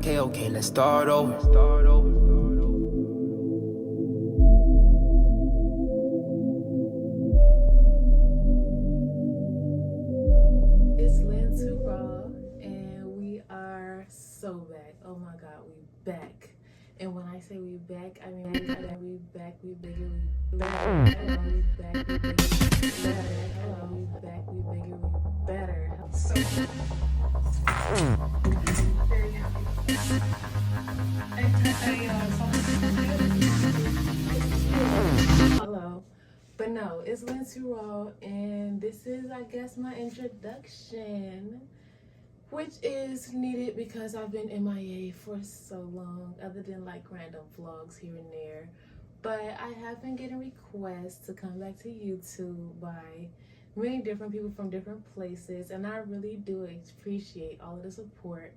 Okay, let's start over. It's Lynn Too Raw, and we are so back. Oh my God, we back. And when I say we back, I mean we back, we bigger, we better. We back, we bigger, we better. Hello, we back, we bigger, we better. So very happy about that. Hello. But no, it's Lynn Too Raw, and this is, I guess, my introduction, which is needed because I've been MIA for so long, other than like random vlogs here and there. But I have been getting requests to come back to YouTube by many different people from different places, and I really do appreciate all of the support.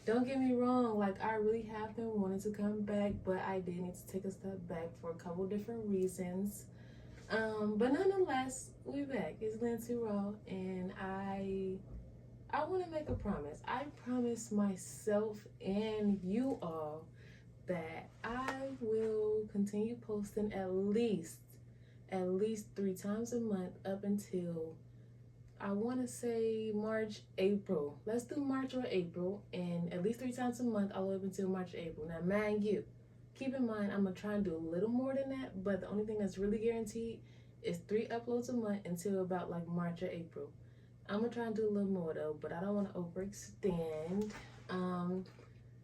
Don't get me wrong, like I really have been wanting to come back, but I did need to take a step back for a couple different reasons. But nonetheless, we back. It's Lynn Too Raw, and I want to make a promise. I promise myself and you all that I will continue posting at least 3 times a month up until, I want to say, March, April. Let's do March or April, and at least 3 times a month all the way up until March or April. Now, mind you, keep in mind, I'm going to try and do a little more than that, but the only thing that's really guaranteed is 3 uploads a month until about like March or April. I'm going to try and do a little more though, but I don't want to overextend.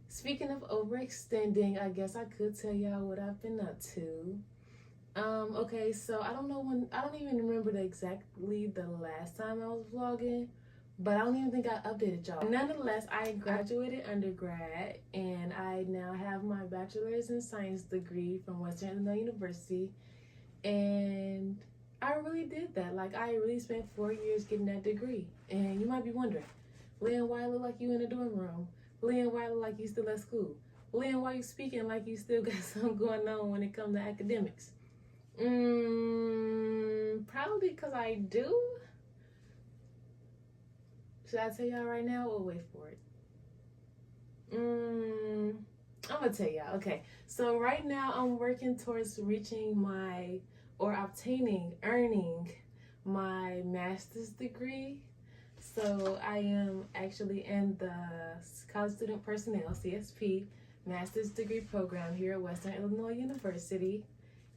Speaking of overextending, I guess I could tell y'all what I've been up to. Okay, so I don't even remember exactly the last time I was vlogging, but I don't even think I updated y'all. Nonetheless, I graduated undergrad, and I now have my bachelor's in science degree from Western Illinois University, and I really did that. Like, I really spent 4 years getting that degree. And you might be wondering, Lynn, why look like you in a dorm room? Lynn, why look like you still at school? Lynn, why you speaking like you still got something going on when it comes to academics? Probably because I do. Should I tell y'all right now or wait for it? I'm gonna tell y'all. Okay, so right now I'm working towards earning my master's degree. So I am actually in the College Student Personnel, CSP, master's degree program here at Western Illinois University.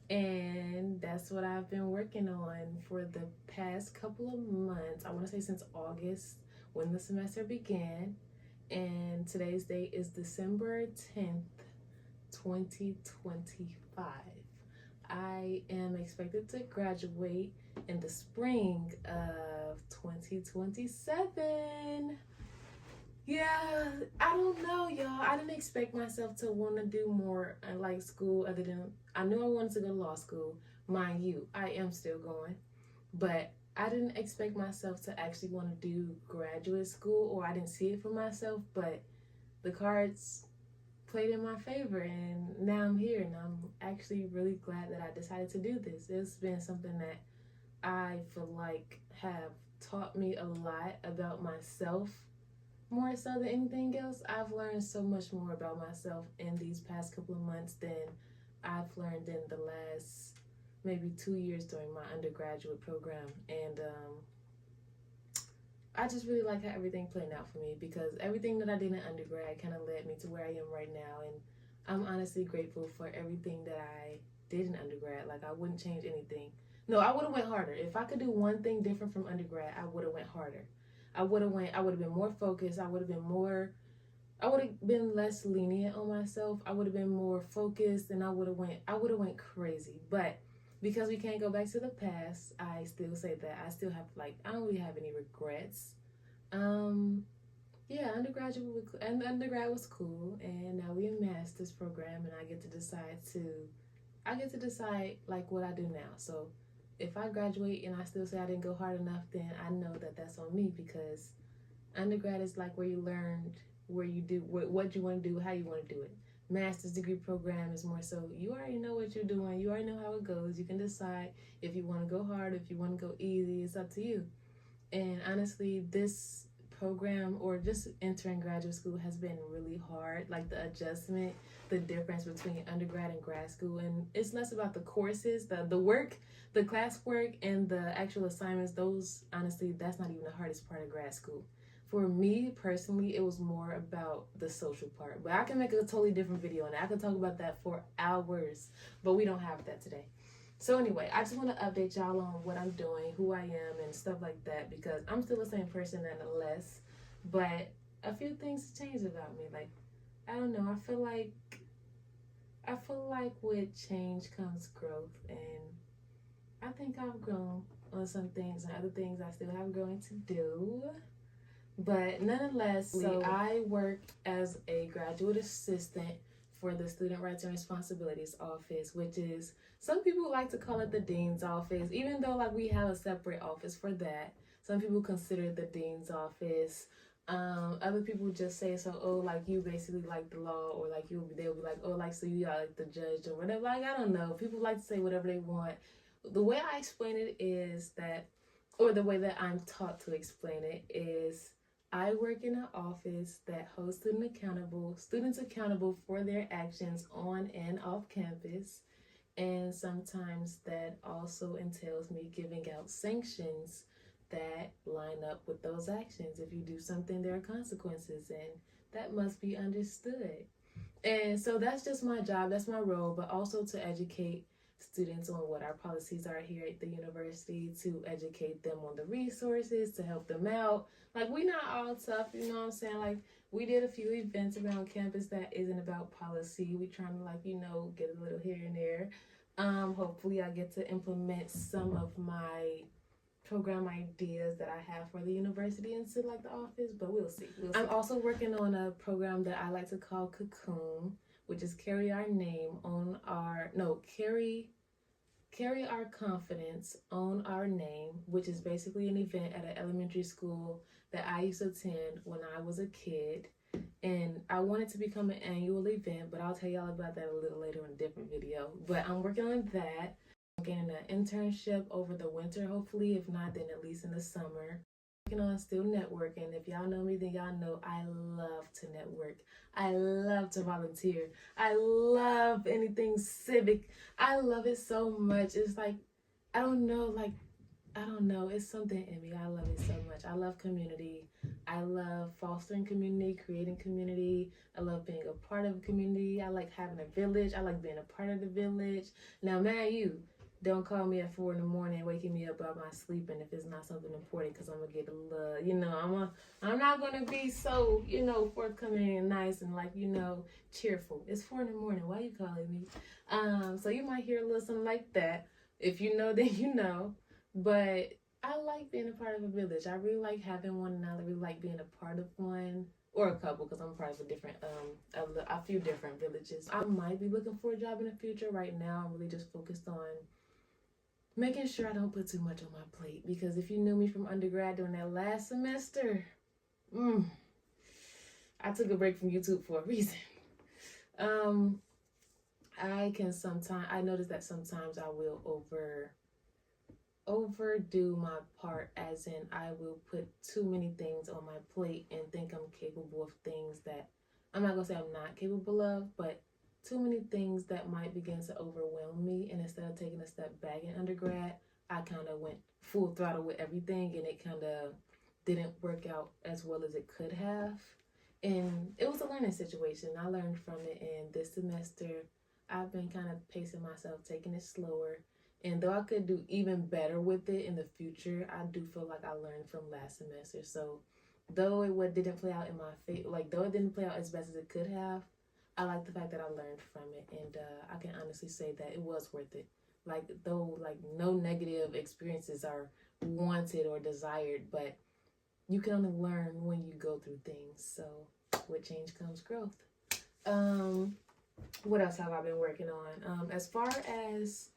And that's what I've been working on for the past couple of months. I want to say since August, when the semester began. And today's date is December 10th, 2025. I am expected to graduate in the spring of 2027. Yeah, I don't know, y'all. I didn't expect myself to want to do more like school other than, I knew I wanted to go to law school. Mind you, I am still going. But I didn't expect myself to actually want to do graduate school, or I didn't see it for myself, but the cards played in my favor, and now I'm here, and I'm actually really glad that I decided to do this. It's been something that I feel like have taught me a lot about myself, more so than anything else. I've learned so much more about myself in these past couple of months than I've learned in the last maybe 2 years during my undergraduate program. And I just really like how everything played out for me, because everything that I did in undergrad kind of led me to where I am right now. And I'm honestly grateful for everything that I did in undergrad. Like, I wouldn't change anything. No, I would have went harder. If I could do one thing different from undergrad, I would have went harder. I would have been more focused. I would have been less lenient on myself. I would have been more focused, and I would have went crazy. But because we can't go back to the past, I still say that I don't really have any regrets. Yeah, undergrad was cool, and now we're in master's program, and I get to decide like what I do now. So if I graduate and I still say I didn't go hard enough, then I know that that's on me, because undergrad is like where you learned where you do what you want to do, how you want to do it. Master's degree program is more so you already know what you're doing, you already know how it goes. You can decide if you want to go hard, if you want to go easy. It's up to you. And honestly, this program or just entering graduate school has been really hard. Like the adjustment, the difference between undergrad and grad school. And it's less about the courses, the work, the classwork, and the actual assignments. Those, honestly, that's not even the hardest part of grad school. For me personally, it was more about the social part. But I can make a totally different video and I can talk about that for hours. But we don't have that today. So anyway, I just want to update y'all on what I'm doing, who I am, and stuff like that, because I'm still the same person nonetheless. But a few things changed about me. Like, I don't know, I feel like with change comes growth, and I think I've grown on some things, and other things I still have growing to do. But nonetheless, so I work as a graduate assistant for the Student Rights and Responsibilities Office, which is, some people like to call it the Dean's Office, even though like we have a separate office for that. Some people consider it the Dean's Office. Other people just say, so, oh, like you basically like the law, or like they'll be like, oh, like so you are like the judge or whatever. Like, I don't know. People like to say whatever they want. The way I explain it is that, or the way that I'm taught to explain it is, I work in an office that holds students accountable for their actions on and off campus. And sometimes that also entails me giving out sanctions that line up with those actions. If you do something, there are consequences, and that must be understood. And so that's just my job, that's my role, but also to educate students on what our policies are here at the university, to educate them on the resources, to help them out. Like, we not all tough, you know what I'm saying? Like, we did a few events around campus that isn't about policy. We trying to, like, you know, get a little here and there. Hopefully I get to implement some of my program ideas that I have for the university into like the office, but we'll see. I'm also working on a program that I like to call Cocoon, which is carry our confidence, own our name, which is basically an event at an elementary school that I used to attend when I was a kid. And I want it to become an annual event, but I'll tell y'all about that a little later in a different video. But I'm working on that. I'm getting an internship over the winter, hopefully. If not, then at least in the summer. Working on still networking. If y'all know me, then y'all know I love to network. I love to volunteer. I love anything civic. I love it so much. It's like, I don't know, it's something in me. I love it so much. I love community. I love fostering community, creating community. I love being a part of a community. I like having a village. I like being a part of the village. Now, man, you don't call me at 4 a.m, waking me up out my sleeping if it's not something important, because I'm gonna get a little, you know, I'm not gonna be so, you know, forthcoming and nice and like, you know, cheerful. It's 4 a.m. Why you calling me? So you might hear a little something like that. If you know, then you know. But I like being a part of a village. I really like having one, and I really like being a part of one, or a couple, because I'm part of a few different villages. I might be looking for a job in the future. Right now, I'm really just focused on making sure I don't put too much on my plate, because if you knew me from undergrad during that last semester, I took a break from YouTube for a reason. I notice that sometimes I will overdo my part, as in I will put too many things on my plate and think I'm capable of things that I'm not gonna say I'm not capable of, but too many things that might begin to overwhelm me. And instead of taking a step back in undergrad, I kind of went full throttle with everything, and it kind of didn't work out as well as it could have. And it was a learning situation. I learned from it, and this semester I've been kind of pacing myself, taking it slower. And though I could do even better with it in the future, I do feel like I learned from last semester. So though it didn't play out in my favor, though it didn't play out as best as it could have, I like the fact that I learned from it. And I can honestly say that it was worth it. Though no negative experiences are wanted or desired, but you can only learn when you go through things. So with change comes growth. What else have I been working on? As far as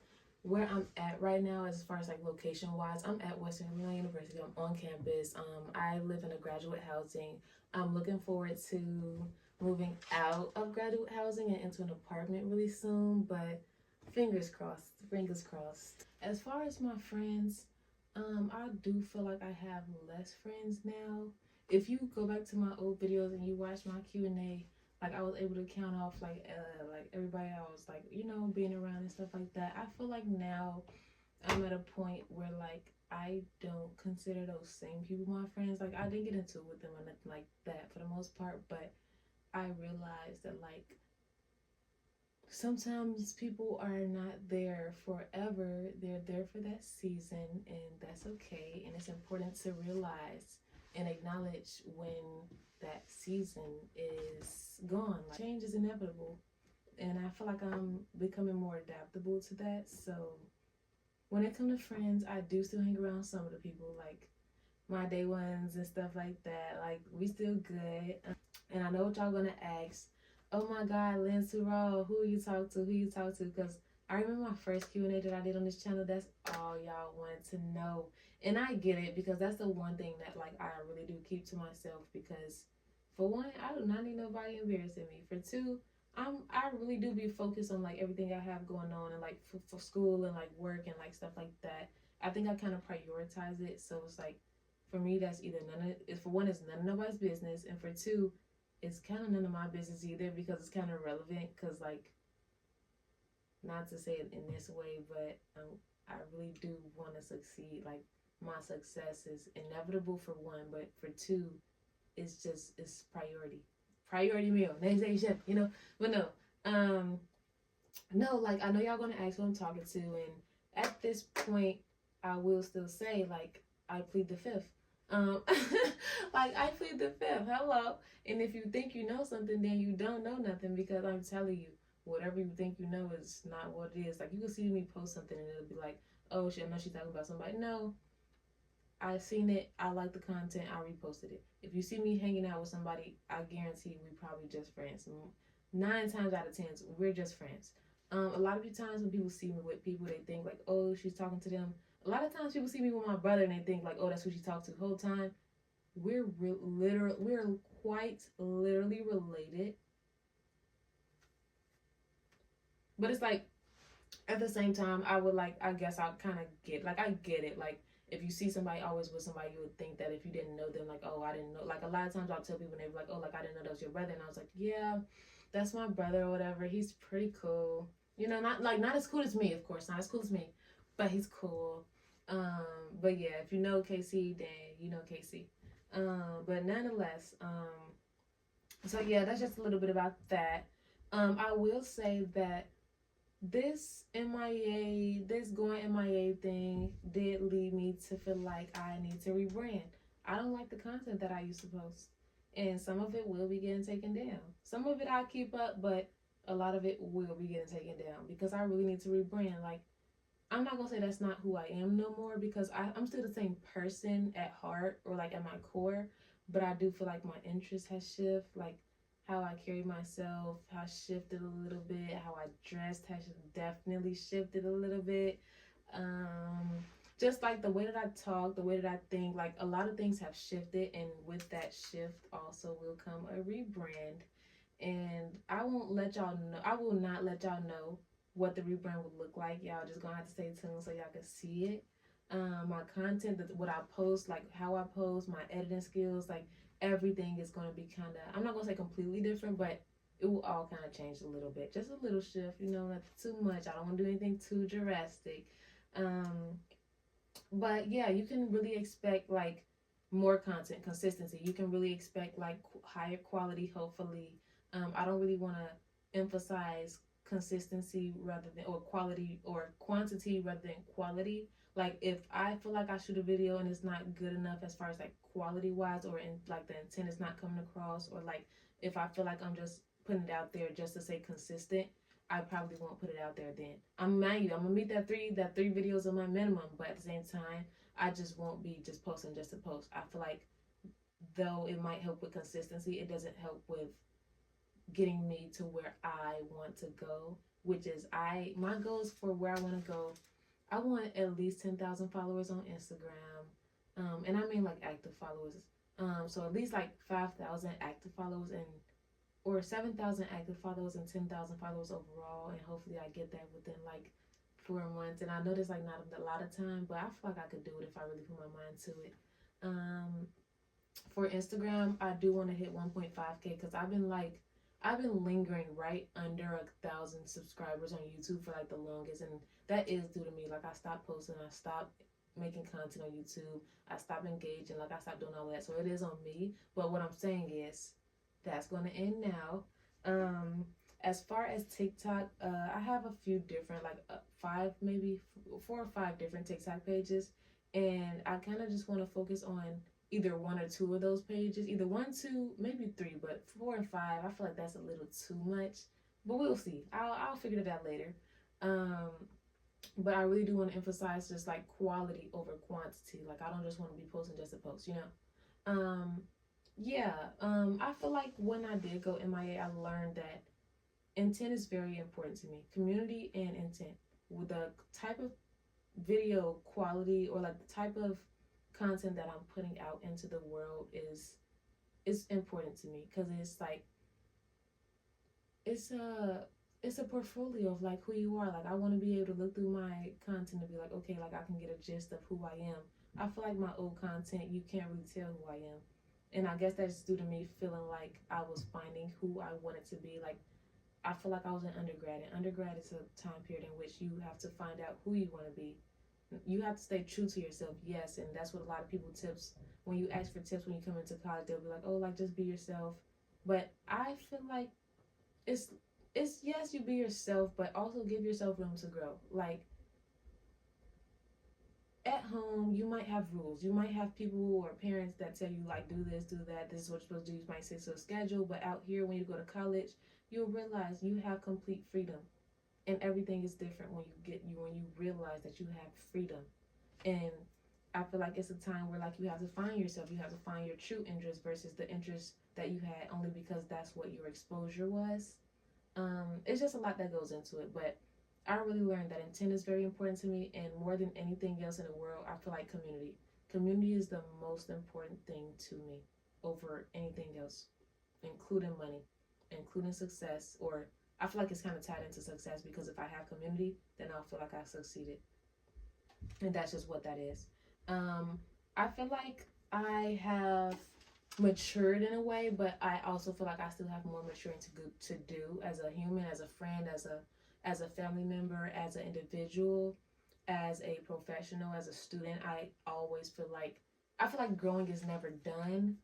where I'm at right now, as far as location wise, I'm at Western Illinois University. I'm on campus. I live in a graduate housing. I'm looking forward to moving out of graduate housing and into an apartment really soon, but fingers crossed, fingers crossed. As far as my friends, I do feel like I have less friends now. if you go back to my old videos and you watch my Q&A, like I was able to count off like everybody I was like, you know, being around and stuff like that. I feel like now I'm at a point where like I don't consider those same people my friends. Like I didn't get into it with them or nothing like that for the most part, but I realized that like sometimes people are not there forever. They're there for that season, and that's okay. And it's important to realize and acknowledge when that season is gone. Like, change is inevitable, and I feel like I'm becoming more adaptable to that. So when it comes to friends, I do still hang around some of the people, like my day ones and stuff like that. Like we still good. And I know what y'all gonna ask. Oh my God, Lynn Surall, who you talk to? Who you talk to? Because I remember my first Q&A that I did on this channel. That's all y'all wanted to know, and I get it because that's the one thing that like I really do keep to myself. Because for one, I do not need nobody embarrassing me. For two, I really do be focused on like everything I have going on and like for school and like work and like stuff like that. I think I kind of prioritize it. So it's like for me, that's either none of it. For one, it's none of nobody's business, and for two, it's kind of none of my business either because it's kind of relevant. Because like, not to say it in this way, but I really do want to succeed. Like my success is inevitable for one, but for two, it's priority meal, next day chef, you know. But no, no, like I know y'all gonna ask who I'm talking to, and at this point, I will still say like I plead the fifth. Um, like I plead the fifth. Hello, and if you think you know something, then you don't know nothing because I'm telling you, whatever you think you know is not what it is. Like you can see me post something and it'll be like, oh shit, I know she's talking about somebody. No, I seen it. I like the content. I reposted it. If you see me hanging out with somebody, I guarantee we probably just friends. 9 times out of 10, we're just friends. A lot of times when people see me with people, they think like, oh, she's talking to them. A lot of times people see me with my brother and they think like, oh, that's who she talked to the whole time. We're quite literally related. But it's like at the same time, I guess I kind of I get it. Like, if you see somebody always with somebody, you would think that if you didn't know them, like, oh, I didn't know. Like, a lot of times I'll tell people, and they're like, oh, like, I didn't know that was your brother. And I was like, yeah, that's my brother or whatever. He's pretty cool. You know, not as cool as me, of course, not as cool as me, but he's cool. But yeah, if you know KC, then you know KC. But nonetheless, so yeah, that's just a little bit about that. I will say that this going MIA thing did lead me to feel like I need to rebrand. I don't like the content that I used to post. And some of it will be getting taken down. Some of it I keep up, but a lot of it will be getting taken down because I really need to rebrand. Like, I'm not gonna say that's not who I am no more because I'm still the same person at heart or like at my core, but I do feel like my interest has shifted. Like how I carry myself has shifted a little bit. How I dressed has definitely shifted a little bit. Um, just like the way that I talk, the way that I think, like a lot of things have shifted, and with that shift also will come a rebrand. And I won't let y'all know. I will not let y'all know what the rebrand would look like. Y'all just gonna have to stay tuned so y'all can see it. My content, what I post, like how I post, my editing skills, like everything is gonna be kind of. I'm not gonna say completely different, but it will all kind of change a little bit, just a little shift. You know, not too much. I don't want to do anything too drastic. But yeah, you can really expect like more content, consistency. You can really expect like higher quality, hopefully. I don't really want to emphasize consistency rather than or quality or quantity rather than quality. Like if I feel like I shoot a video and it's not good enough as far as like quality wise or in like the intent is not coming across, or like if I feel like I'm just putting it out there just to say consistent, I probably won't put it out there then. Mind you, I'm gonna meet that three videos of my minimum, but at the same time, I just won't be just posting just to post. I feel like though it might help with consistency, it doesn't help with getting me to where I want to go, which is my goals for where I want to go. I want at least 10,000 followers on Instagram, and I mean like active followers. So at least like 5,000 active followers and or 7,000 active followers and 10,000 followers overall, and hopefully I get that within like 4 months. And I know there's like not a lot of time, but I feel like I could do it if I really put my mind to it. For Instagram, I do want to hit 1.5K because I've been lingering right under 1,000 subscribers on YouTube for like the longest, and that is due to me. Like I stopped posting, I stopped making content on YouTube, I stopped engaging, like I stopped doing all that. So it is on me. But what I'm saying is, that's going to end now. Um, as far as TikTok, I have a few different, like five, maybe 4 or 5 different TikTok pages, and I kind of just want to focus on either 1 or 2 of those pages, either 1, 2, maybe 3, but 4 and 5, I feel like that's a little too much. But we'll see. I'll figure it out later. Um, but I really do want to emphasize just like quality over quantity. Like I don't just want to be posting just to post, you know. Yeah. I feel like when I did go MIA, I learned that intent is very important to me. Community and intent. With the type of video quality or like the type of content that I'm putting out into the world is important to me because it's like it's a it's a portfolio of like who you are. Like I want to be able to look through my content and be like, okay, like I can get a gist of who I am. I feel like my old content, you can't really tell who I am. And I guess that's due to me feeling like I was finding who I wanted to be. Like I feel like I was an undergrad, and undergrad is a time period in which you have to find out who you want to be. You have to stay true to yourself, yes, and that's what a lot of people tips when you ask for tips when you come into college. They'll be like, oh, like just be yourself. But I feel like it's it's yes, you be yourself, but also give yourself room to grow. Like at home, you might have rules. You might have people or parents that tell you like do this, do that. This is what you're supposed to do. You might stick to a schedule, but out here when you go to college, you'll realize you have complete freedom, and everything is different when you realize that you have freedom. And I feel like it's a time where like you have to find yourself. You have to find your true interest versus the interest that you had only because that's what your exposure was. It's just a lot that goes into it, but I really learned that intent is very important to me, and more than anything else in the world, I feel like community. Community is the most important thing to me over anything else, including money, including success, or I feel like it's kind of tied into success because if I have community, then I'll feel like I succeeded, and that's just what that is. Um, I feel like I have matured in a way, but I also feel like I still have more maturing to do as a human, as a friend, as a family member, as an individual, as a professional, as a student. I feel like growing is never done,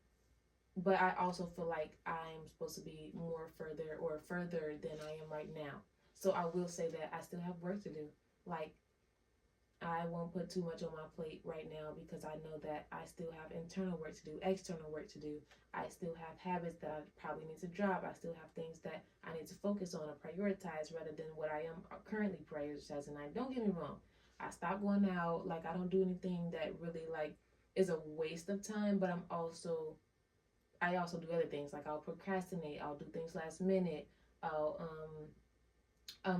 but I also feel like I'm supposed to be more further or further than I am right now. So I will say that I still have work to do. Like I won't put too much on my plate right now because I know that I still have internal work to do, external work to do. I still have habits that I probably need to drop. I still have things that I need to focus on or prioritize rather than what I am currently prioritizing. Like, don't get me wrong. I stop going out. Like, I don't do anything that really, like, is a waste of time, but I also do other things. Like, I'll procrastinate. I'll do things last minute. I'll,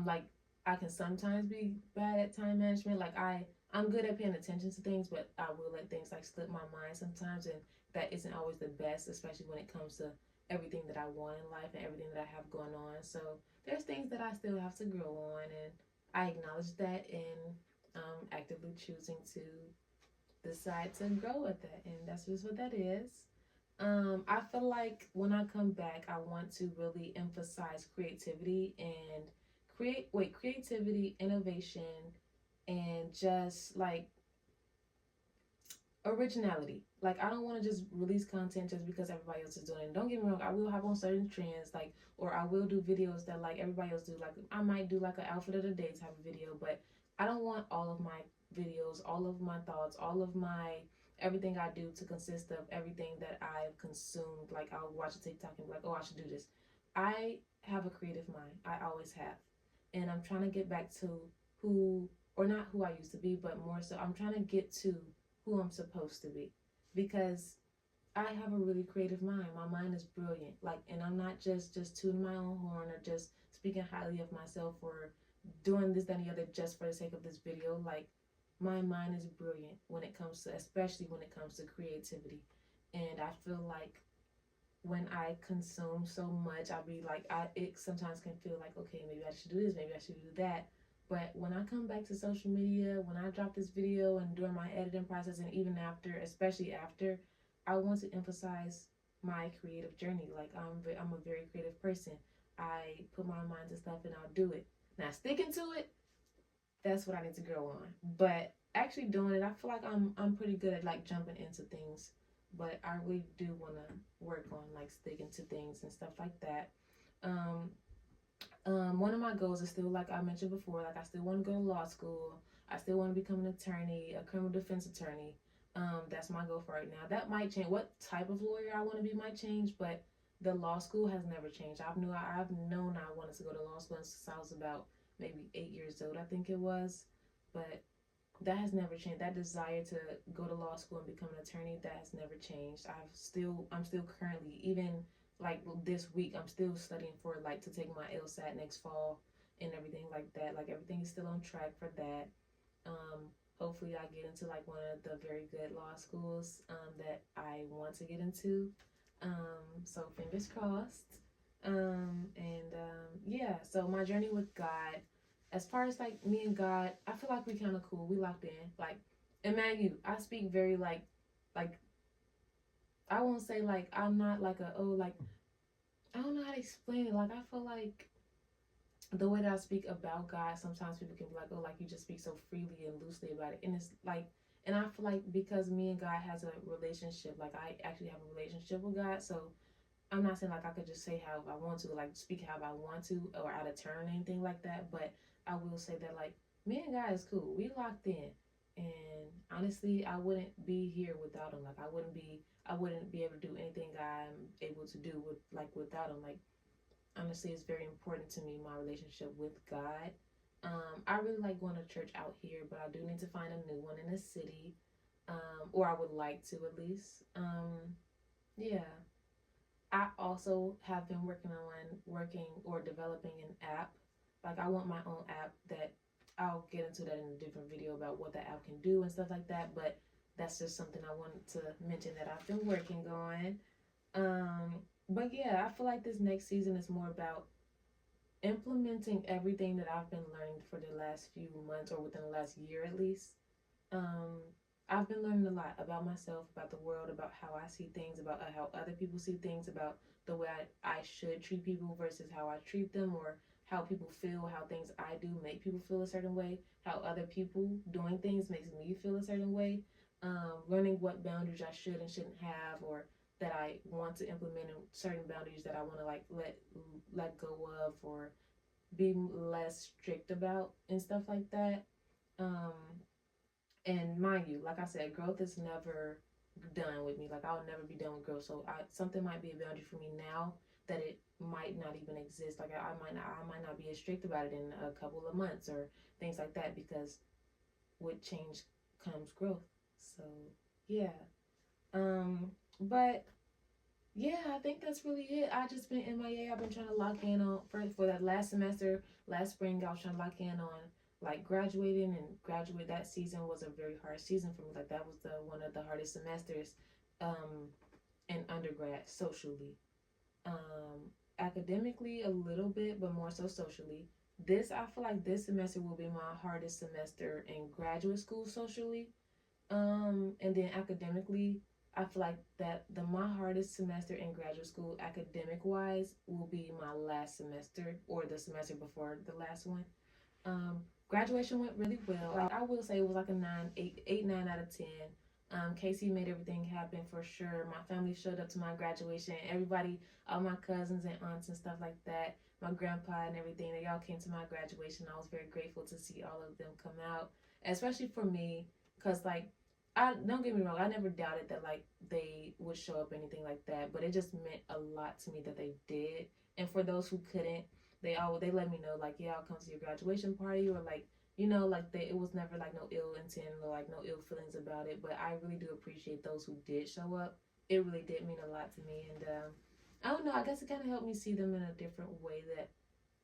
like I can sometimes be bad at time management. Like I'm good at paying attention to things, but I will let things like slip my mind sometimes, and that isn't always the best, especially when it comes to everything that I want in life and everything that I have going on. So there's things that I still have to grow on, and I acknowledge that, and actively choosing to decide to grow with that, and that's just what that is. I feel like when I come back, I want to really emphasize creativity and creativity, innovation, and just like originality. Like I don't want to just release content just because everybody else is doing it. Don't get me wrong, I will have on certain trends, like or I will do videos that like everybody else do. Like I might do like an outfit of the day type of video, but I don't want all of my videos, all of my thoughts, all of my everything I do to consist of everything that I've consumed. Like I'll watch a TikTok and be like, oh, I should do this. I have a creative mind. I always have. And I'm trying to get back to who, or not who I used to be, but more so I'm trying to get to who I'm supposed to be because I have a really creative mind. My mind is brilliant. Like, and I'm not just tooting my own horn or just speaking highly of myself or doing this, that, and the other just for the sake of this video. Like, my mind is brilliant when it comes to, especially when it comes to creativity. And I feel like when I consume so much, I'll be like, it sometimes can feel like, okay, maybe I should do this, maybe I should do that. But when I come back to social media, when I drop this video and during my editing process, and even after, especially after, I want to emphasize my creative journey. Like I'm a very creative person. I put my mind to stuff and I'll do it. Now sticking to it, that's what I need to grow on. But actually doing it, I feel like I'm pretty good at like jumping into things. But I really do want to work on like sticking to things and stuff like that. Um, one of my goals is still, like I mentioned before, like I still want to go to law school. I still want to become an attorney, a criminal defense attorney. That's my goal for right now. That might change. What type of lawyer I want to be might change, but the law school has never changed. I've known I wanted to go to law school since I was about maybe 8 years old, I think it was. But that has never changed. That desire to go to law school and become an attorney, that has never changed. I'm still currently, even like this week, I'm still studying for like to take my LSAT next fall and everything like that. Like everything is still on track for that. Hopefully I get into like one of the very good law schools that I want to get into. So fingers crossed. Yeah, so my journey with God, as far as like me and God, I feel like we kind of cool. We locked in. Like, and man, I speak very like I won't say like I'm not like a oh like I don't know how to explain it. Like I feel like the way that I speak about God, sometimes people can be like, oh, like you just speak so freely and loosely about it, and it's like, and I feel like because me and God has a relationship, like I actually have a relationship with God, so I'm not saying like I could just say how I want to, like speak how I want to, or out of turn or anything like that. But I will say that like me and God is cool. We locked in, and honestly, I wouldn't be here without him. Like I wouldn't be able to do anything I'm able to do without him. Like honestly, it's very important to me, my relationship with God. I really like going to church out here, but I do need to find a new one in the city, or I would like to at least. Yeah. I also have been working or developing an app. Like I want my own app that I'll get into that in a different video about what the app can do and stuff like that. But that's just something I wanted to mention that I've been working on. Um, but yeah, I feel like this next season is more about implementing everything that I've been learning for the last few months or within the last year at least. um, I've been learning a lot about myself, about the world, about how I see things, about how other people see things, about the way I should treat people versus how I treat them, or how people feel, how things I do make people feel a certain way, how other people doing things makes me feel a certain way. Learning what boundaries I should and shouldn't have, or that I want to implement, and certain boundaries that I want to like let go of, or be less strict about and stuff like that. Um, and mind you, like I said, growth is never done with me. Like I'll never be done with growth. So something might be a boundary for me now that it might not even exist. Like I might not be as strict about it in a couple of months or things like that, because with change comes growth. So yeah. But yeah, I think that's really it. I just been MIA. I've been trying to lock in on for that last semester, last spring. I was trying to lock in on like graduating, and graduate that season was a very hard season for me. Like that was the one of the hardest semesters, um, in undergrad socially. Academically a little bit, but more so socially. I feel like this semester will be my hardest semester in graduate school socially. And then academically, I feel like that my hardest semester in graduate school, academic wise, will be my last semester or the semester before the last one. Graduation went really well. Like I will say, it was like a 9 out of 10. Casey made everything happen for sure. My family showed up to my graduation. Everybody, all my cousins and aunts and stuff like that, my grandpa and everything, they all came to my graduation. I was very grateful to see all of them come out, especially for me, because like I don't get me wrong, I never doubted that like they would show up, anything like that, but it just meant a lot to me that they did. And for those who couldn't, they let me know like, yeah, I'll come to your graduation party, or like, like it was never like no ill intent or like no ill feelings about it. But I really do appreciate those who did show up. It really did mean a lot to me. And I don't know, I guess it kind of helped me see them in a different way that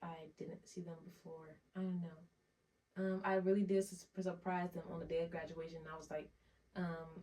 I didn't see them before. I don't know. I really did surprise them on the day of graduation. I was like,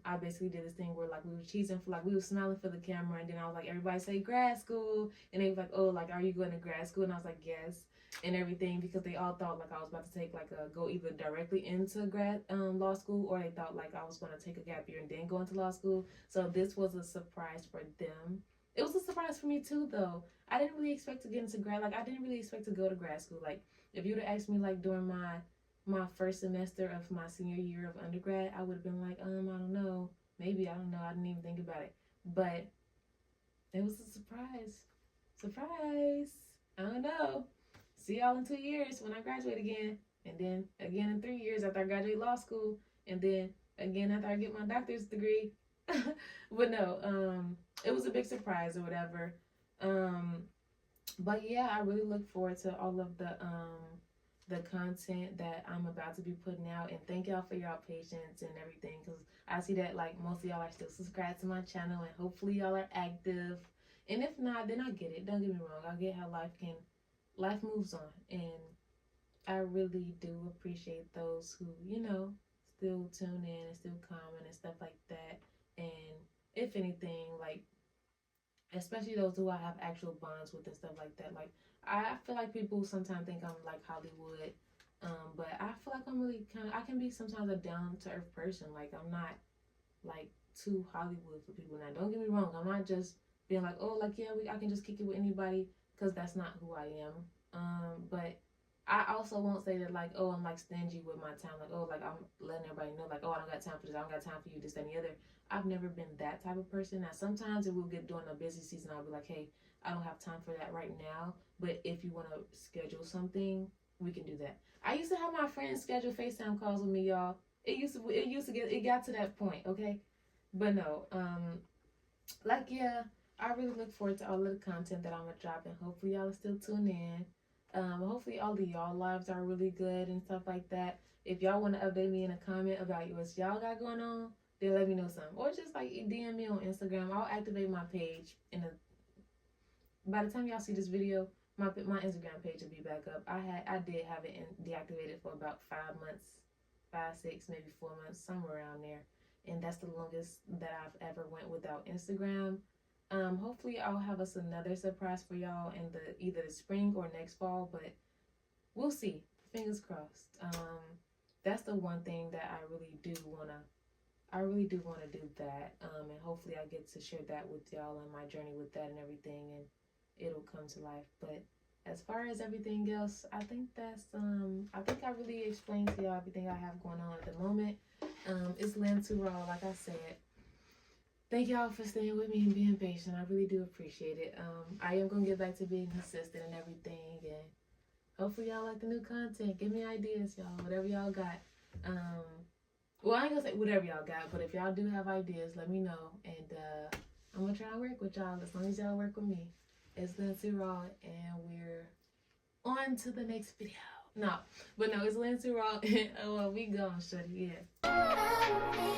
I basically did this thing where like we were cheesing for like we were smiling for the camera, and then I was like, everybody say grad school, and they was like, oh, like are you going to grad school? And I was like, yes. and everything, because they all thought like I was about to take like a go either directly into grad law school, or they thought like I was going to take a gap year and then go into law school. So this was a surprise for them. It was a surprise for me too, though. I didn't really expect to get into grad. Like I didn't really expect to go to grad school. Like if you would have asked me like during my first semester of my senior year of undergrad, I would have been like, I don't know, maybe, I don't know. I didn't even think about it, but it was a surprise. Surprise! I don't know. See y'all in 2 years when I graduate again, and then again in 3 years after I graduate law school, and then again after I get my doctor's degree. But no, it was a big surprise or whatever. Um, but yeah, I really look forward to all of the content that I'm about to be putting out, and thank y'all for y'all patience and everything, because I see that like most of y'all are still subscribed to my channel, and hopefully y'all are active. And if not, then I get it. Don't get me wrong. I get how life moves on, and I really do appreciate those who, still tune in and still comment and stuff like that. And if anything, like, especially those who I have actual bonds with and stuff like that. Like, I feel like people sometimes think I'm like Hollywood, but I feel like I'm really I can be sometimes a down to earth person. Like, I'm not like too Hollywood for people. Now, don't get me wrong, I'm not just being like, oh, like, yeah, I can just kick it with anybody, because that's not who I am. But I also won't say that like, oh, I'm like stingy with my time. Like, oh, like I'm letting everybody know like, oh, I don't got time for this. I don't got time for you, this, that, and the other. I've never been that type of person. Now, sometimes it will get during a busy season. I'll be like, hey, I don't have time for that right now. But if you want to schedule something, we can do that. I used to have my friends schedule FaceTime calls with me, y'all. It got to that point, okay? But no, like, yeah, I really look forward to all of the content that I'm gonna drop, and hopefully y'all are still tuned in. Hopefully all of y'all lives are really good and stuff like that. If y'all want to update me in a comment about what y'all got going on, then let me know something, or just like DM me on Instagram. I'll activate my page by the time y'all see this video, my Instagram page will be back up. I did have it deactivated for about 5 months, 5, 6, maybe 4 months, somewhere around there, and that's the longest that I've ever went without Instagram. Hopefully I'll have us another surprise for y'all in either the spring or next fall, but we'll see. Fingers crossed. That's the one thing that I really do wanna do that. And hopefully I get to share that with y'all and my journey with that and everything, and it'll come to life. But as far as everything else, I think I really explained to y'all everything I have going on at the moment. It's Lynn Too Raw, like I said. Thank y'all for staying with me and being patient. I really do appreciate it. I am going to get back to being consistent and everything. And hopefully y'all like the new content. Give me ideas, y'all. Whatever y'all got. Well, I ain't going to say whatever y'all got. But if y'all do have ideas, let me know. And I'm going to try and work with y'all as long as y'all work with me. It's Lindsay Raw. And we're on to the next video. No, but no, it's Lindsay Raw. And we gone, shorty. Yeah.